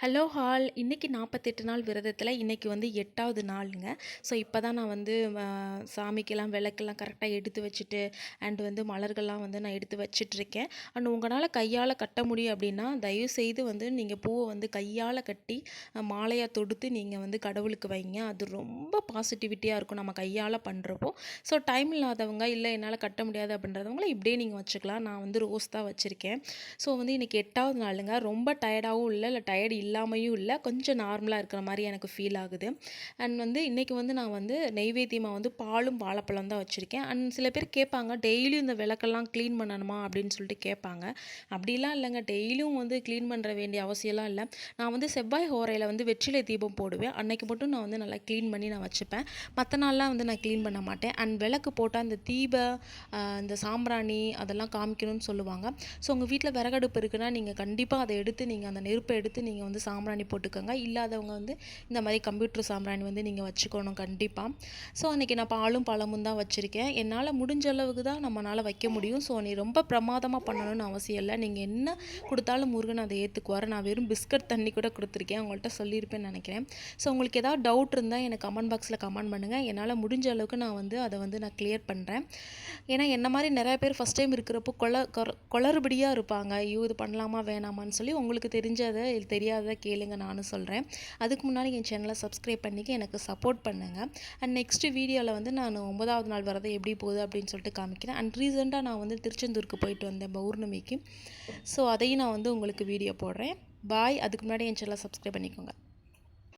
Hello hall இன்னைக்கு 48 நாள் விரதத்தில் இன்னைக்கு வந்து 8வது நாளுங்க. ஸோ இப்போ தான் நான் வந்து சாமிக்கெல்லாம் விளக்கெல்லாம் கரெக்டாக எடுத்து வச்சுட்டு அண்ட் வந்து மலர்கள்லாம் வந்து நான் எடுத்து வச்சிட்ருக்கேன். அண்ட் உங்களால் கையால் கட்ட முடியும் அப்படின்னா தயவுசெய்து வந்து நீங்கள் பூவை வந்து கையால் கட்டி மாலையாக தொடுத்து நீங்கள் வந்து கடவுளுக்கு வைங்க. அது ரொம்ப பாசிட்டிவிட்டியாக இருக்கும் நம்ம கையால் பண்ணுறப்போ. ஸோ டைம் இல்லாதவங்க இல்லை என்னால் கட்ட முடியாது அப்படின்றவங்கள இப்படியே நீங்கள் வச்சுக்கலாம். நான் வந்து ரோஸ் தான் வச்சுருக்கேன். ஸோ வந்து இன்றைக்கி 8வது நாளுங்க. ரொம்ப டயர்டாகவும் இல்லை டயர்டு இல்லாமையும் இல்லை, கொஞ்சம் நார்மலாக இருக்கிற மாதிரி எனக்கு ஃபீல் ஆகுது. அண்ட் வந்து இன்றைக்கி வந்து நான் வந்து நெய்வேத்தியமாக வந்து பாலும் வாழைப்பழம் தான் வச்சுருக்கேன். அண்ட் சில பேர் கேட்பாங்க, டெய்லியும் இந்த விளக்கெல்லாம் க்ளீன் பண்ணணுமா அப்படின்னு சொல்லிட்டு கேட்பாங்க. அப்படிலாம் இல்லைங்க, டெய்லியும் வந்து க்ளீன் பண்ணுற வேண்டிய அவசியம்லாம் இல்லை. நான் வந்து செவ்வாய் ஹோரையில் வந்து வெற்றிலை தீபம் போடுவேன். அன்னைக்கு மட்டும் நான் வந்து நல்லா க்ளீன் பண்ணி நான் வச்சுப்பேன். மற்ற நாள்லாம் வந்து நான் க்ளீன் பண்ண மாட்டேன். அண்ட் விளக்கு போட்டால் அந்த இந்த சாம்பிராணி அதெல்லாம் காமிக்கணும்னு சொல்லுவாங்க. ஸோ உங்கள் வீட்டில் விறகடுப்பு இருக்குன்னா நீங்கள் கண்டிப்பாக அதை எடுத்து நீங்கள் அந்த நெருப்பை எடுத்து நீங்கள் வந்து சாம்பிராணி போட்டுக்கோங்க. இல்லாதவங்க வந்து இந்த மாதிரி கம்ப்யூட்டர் சாம்பிராணி வந்து நீங்கள் வச்சுக்கணும் கண்டிப்பாக. ஸோ அன்றைக்கி நான் பாலும் பழமும் தான் வச்சுருக்கேன். என்னால் முடிஞ்ச அளவுக்கு தான் நம்மளால் வைக்க முடியும். ஸோ நீ ரொம்ப பிரமாதமாக பண்ணணும்னு அவசியம் இல்லை. நீங்கள் என்ன கொடுத்தாலும் முருகன் அதை ஏற்றுக்குவார். நான் வெறும் பிஸ்கட் தண்ணி கூட கொடுத்துருக்கேன், உங்கள்கிட்ட சொல்லியிருப்பேன்னு நினைக்கிறேன். ஸோ உங்களுக்கு ஏதாவது டவுட் இருந்தால் எனக்கு கமெண்ட் பாக்ஸில் கமெண்ட் பண்ணுங்கள். என்னால் முடிஞ்ச அளவுக்கு நான் வந்து அதை வந்து நான் கிளியர் பண்ணுறேன். ஏன்னா என்ன மாதிரி நிறைய பேர் ஃபஸ்ட் டைம் இருக்கிறப்போ குளறுபடியாக இருப்பாங்க. ஐயோ இது பண்ணலாமா வேணாமான்னு சொல்லி உங்களுக்கு தெரிஞ்சதை தெரியாததை கேளுங்க, நானும் சொல்கிறேன். அதுக்கு முன்னாடி என் சேனலை சப்ஸ்கிரைப் பண்ணிக்க எனக்கு சப்போர்ட் பண்ணுங்கள். அண்ட் நெக்ஸ்ட் வீடியோவில் வந்து நான் 9வது நாள் விரதம் எப்படி போகுது அப்படின்னு சொல்லிட்டு காமிக்கிறேன். அண்ட் ரீசெண்டாக நான் வந்து திருச்செந்தூருக்கு போயிட்டு வந்தேன் பௌர்ணமிக்கு. ஸோ அதையும் நான் வந்து உங்களுக்கு வீடியோ போடுறேன். பாய். அதுக்கு முன்னாடி என் சேனலை சப்ஸ்கிரைப் பண்ணிக்கோங்க.